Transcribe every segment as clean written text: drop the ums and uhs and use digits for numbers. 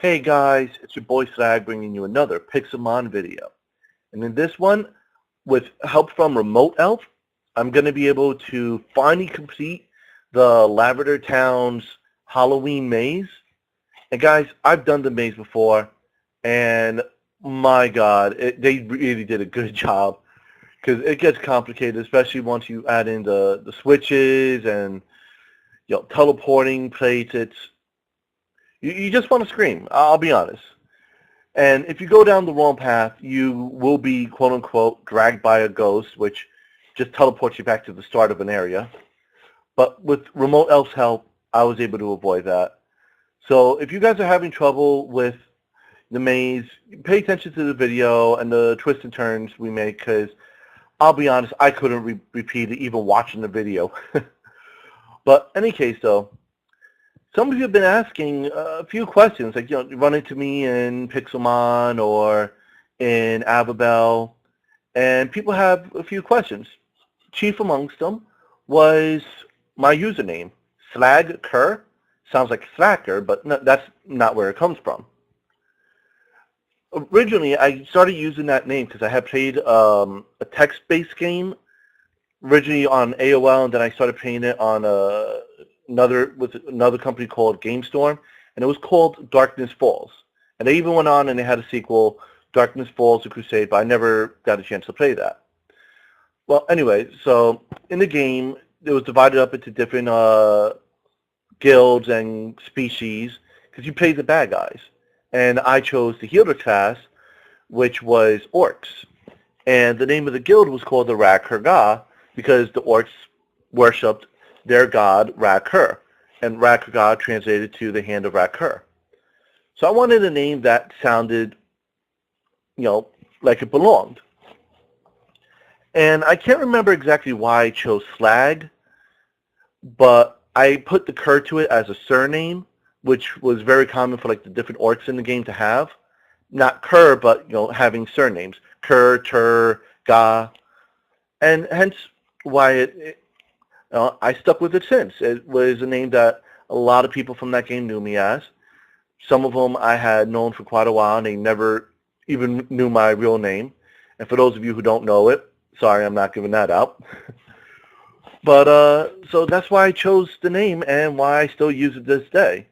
Hey guys, it's your boy Slag bringing you another Pixelmon video. And in this one, with help from Remote Elf, I'm going to be able to finally complete the Lavender Town's Halloween maze. And guys, I've done the maze before, and my God, they really did a good job because it gets complicated, especially once you add in the switches and teleporting plates. You just want to scream, I'll be honest. And if you go down the wrong path, you will be, quote unquote, dragged by a ghost, which just teleports you back to the start of an area. But with Remote Elf's help, I was able to avoid that. So if you guys are having trouble with the maze, pay attention to the video and the twists and turns we make, because I'll be honest, I couldn't repeat it even watching the video. But in any case, though, some of you have been asking a few questions, like, run into me in Pixelmon or in Avabel, and people have a few questions. Chief amongst them was my username, Slagker. Sounds like slacker, but no, that's not where it comes from. Originally, I started using that name because I had played a text-based game originally on AOL, and then I started playing it on another company called GameStorm, and it was called Darkness Falls. And they even went on and they had a sequel, Darkness Falls: The Crusade, but I never got a chance to play that. Well, anyway, so in the game, it was divided up into different guilds and species because you played the bad guys. And I chose the healer class, which was orcs. And the name of the guild was called the Rak-Hurgah because the orcs worshipped their god Rak-Hur, and Rak-Hurgah translated to the hand of Rak-Hur. So I wanted a name that sounded, like it belonged. And I can't remember exactly why I chose Slag, but I put the Kerr to it as a surname, which was very common for like the different orcs in the game to have. Not Kerr, but having surnames. Kerr, Tur, Ga, and hence why I stuck with it since. It was a name that a lot of people from that game knew me as. Some of them I had known for quite a while, and they never even knew my real name. And for those of you who don't know it, sorry, I'm not giving that out. But so that's why I chose the name and why I still use it this day.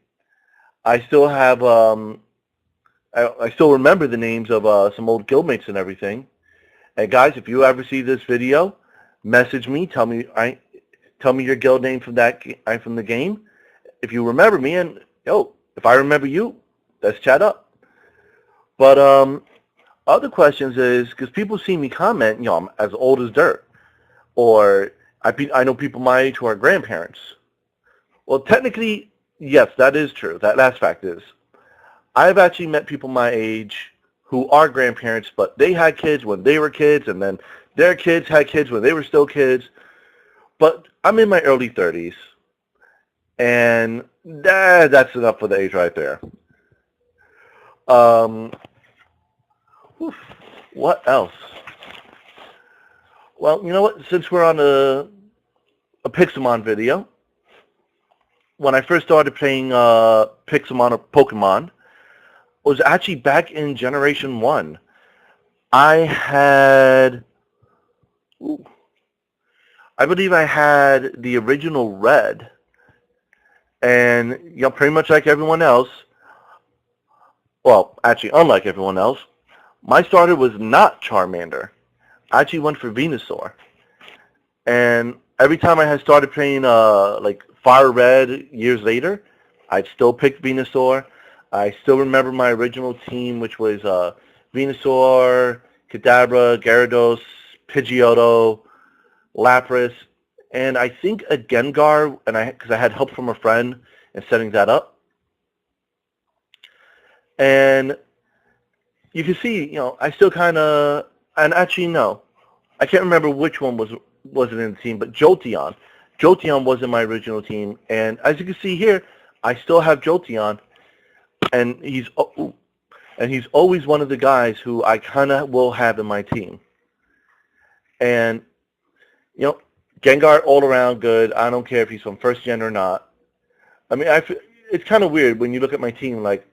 I still have, I still remember the names of some old guildmates and everything. And guys, if you ever see this video, message me, tell me your guild name from the game. If you remember me, and if I remember you, let's chat up. But other questions is because people see me comment, I'm as old as dirt, or I know people my age who are grandparents. Well, technically, yes, that is true. That last fact is, I've actually met people my age who are grandparents, but they had kids when they were kids, and then their kids had kids when they were still kids. But I'm in my early 30s, and that's enough for the age right there. What else? Well, you know what? Since we're on a Pixelmon video, when I first started playing Pixelmon or Pokemon, was actually back in Generation 1. I believe I had the original Red, and pretty much like everyone else, well, actually unlike everyone else, my starter was not Charmander. I actually went for Venusaur. And every time I had started playing like Fire Red years later, I'd still pick Venusaur. I still remember my original team, which was Venusaur, Kadabra, Gyarados, Pidgeotto, Lapras, and I think a Gengar, because I had help from a friend in setting that up. And you can see, I still kind of, and actually no, I can't remember which one wasn't in the team, but Jolteon. Jolteon was in my original team, and as you can see here, I still have Jolteon, and he's always one of the guys who I kind of will have in my team. And Gengar all around good. I don't care if he's from first gen or not. I mean, it's kind of weird when you look at my team. Like,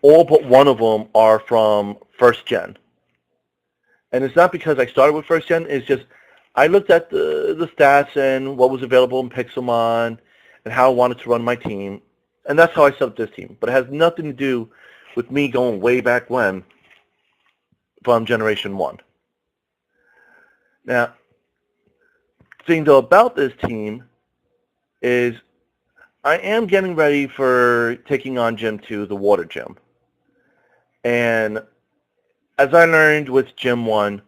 all but one of them are from first gen. And it's not because I started with first gen, it's just I looked at the stats and what was available in Pixelmon and how I wanted to run my team. And that's how I set up this team. But it has nothing to do with me going way back when from Generation 1. Now, the thing though about this team is I am getting ready for taking on Gym 2, the Water Gym. And as I learned with Gym 1,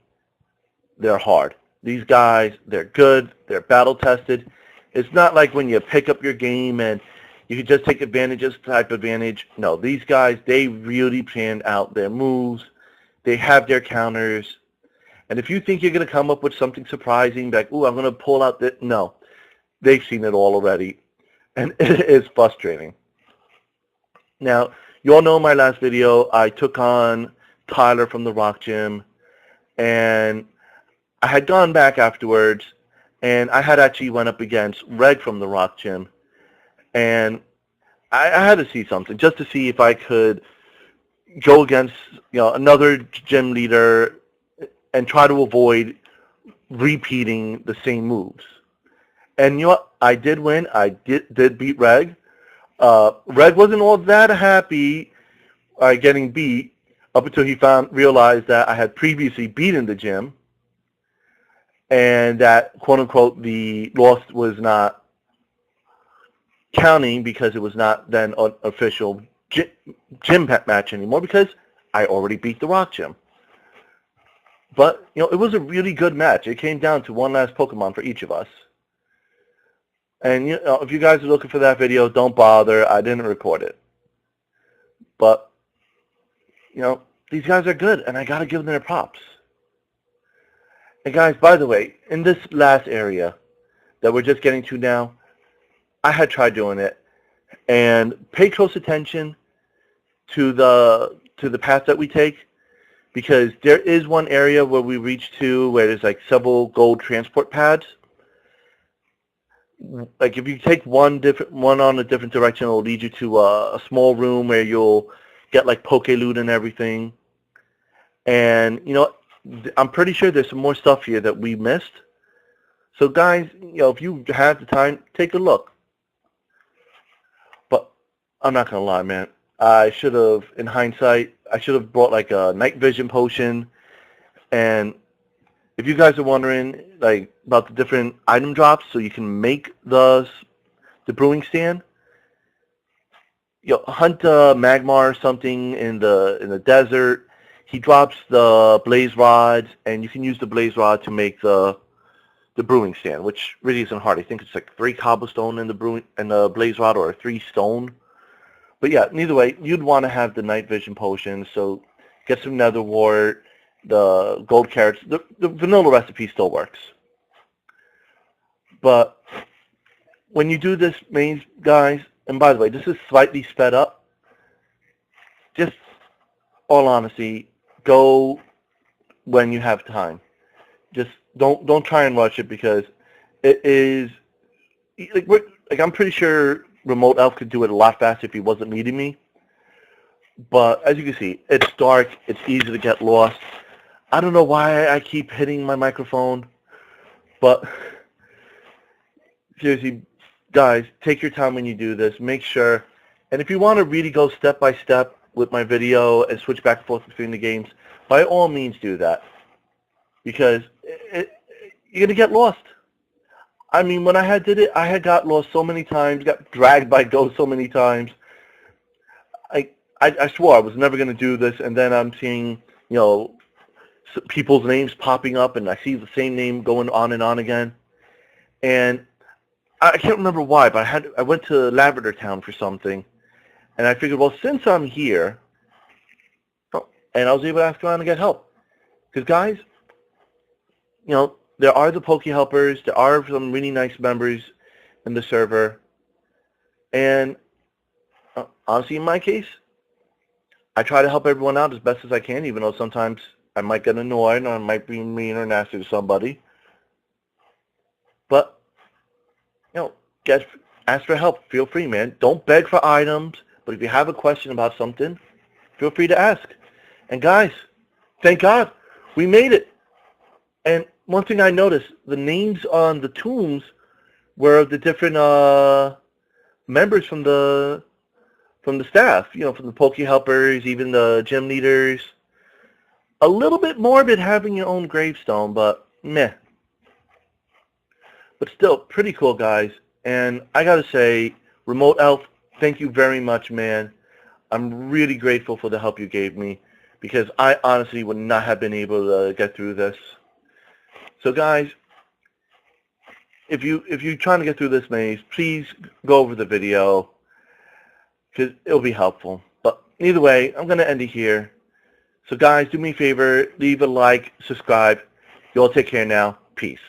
they're hard. These guys, they're good, they're battle tested. It's not like when you pick up your game and you can just take advantage of type advantage. No, these guys, they really planned out their moves. They have their counters. And if you think you're going to come up with something surprising, like, ooh, I'm going to pull out this, no. They've seen it all already. And it is frustrating. Now, you all know in my last video, I took on Tyler from the Rock Gym. And I had gone back afterwards, and I had actually went up against Reg from the Rock Gym. And I had to see something, just to see if I could go against another gym leader and try to avoid repeating the same moves. And you know what? I did win. I did beat Reg. Reg wasn't all that happy getting beat up until he realized that I had previously beaten the gym and that, quote-unquote, the loss was not counting because it was not then an official gym match anymore because I already beat the Rock Gym. But, it was a really good match. It came down to one last Pokemon for each of us. And, if you guys are looking for that video, don't bother. I didn't record it. But, these guys are good, and I got to give them their props. And guys, by the way, in this last area that we're just getting to now, I had tried doing it. And pay close attention to the path that we take, because there is one area where we reach to where there's like several gold transport pads. Like if you take one on a different direction, it'll lead you to a small room where you'll get like Poke Loot and everything. And I'm pretty sure there's some more stuff here that we missed. So guys, if you have the time, take a look. But I'm not gonna lie, man. I should have, in hindsight, I should have brought like a night vision potion. And if you guys are wondering like about the different item drops, so you can make the brewing stand, hunt a Magmar or something in the desert. He drops the blaze rods, and you can use the blaze rod to make the brewing stand, which really isn't hard. I think it's like 3 cobblestone in the blaze rod, or 3 stone. But yeah, either way, you'd want to have the night vision potion. So get some nether wart, the gold carrots. The vanilla recipe still works. But when you do this, guys, and by the way, this is slightly sped up. Just all honesty, go when you have time. Just don't try and rush it, because it is like I'm pretty sure Remote Elf could do it a lot faster if he wasn't meeting me. But as you can see, it's dark. It's easy to get lost. I don't know why I keep hitting my microphone, but seriously, guys, take your time when you do this. Make sure, and if you want to really go step by step with my video and switch back and forth between the games, by all means do that, because you're going to get lost. I mean, when I did it, I had got lost so many times, got dragged by ghosts so many times. I swore I was never going to do this, and then I'm seeing, people's names popping up, and I see the same name going on and on again. And I can't remember why, but I went to Lavender Town for something, and I figured, well, since I'm here, and I was able to ask around and get help. Because, guys, there are the Poke Helpers. There are some really nice members in the server. And honestly, in my case, I try to help everyone out as best as I can, even though sometimes I might get annoyed or I might be mean or nasty to somebody. But, ask for help. Feel free, man. Don't beg for items. But if you have a question about something, feel free to ask. And guys, thank God, we made it. And one thing I noticed, the names on the tombs were of the different members from the staff, from the Poke Helpers, even the gym leaders. A little bit morbid having your own gravestone, but meh. But still, pretty cool, guys. And I gotta say, Remote Elf, thank you very much, man. I'm really grateful for the help you gave me, because I honestly would not have been able to get through this. So guys, if you're trying to get through this maze, please go over the video, because it'll be helpful. But either way, I'm going to end it here. So guys, do me a favor, leave a like, subscribe. You all take care now. Peace.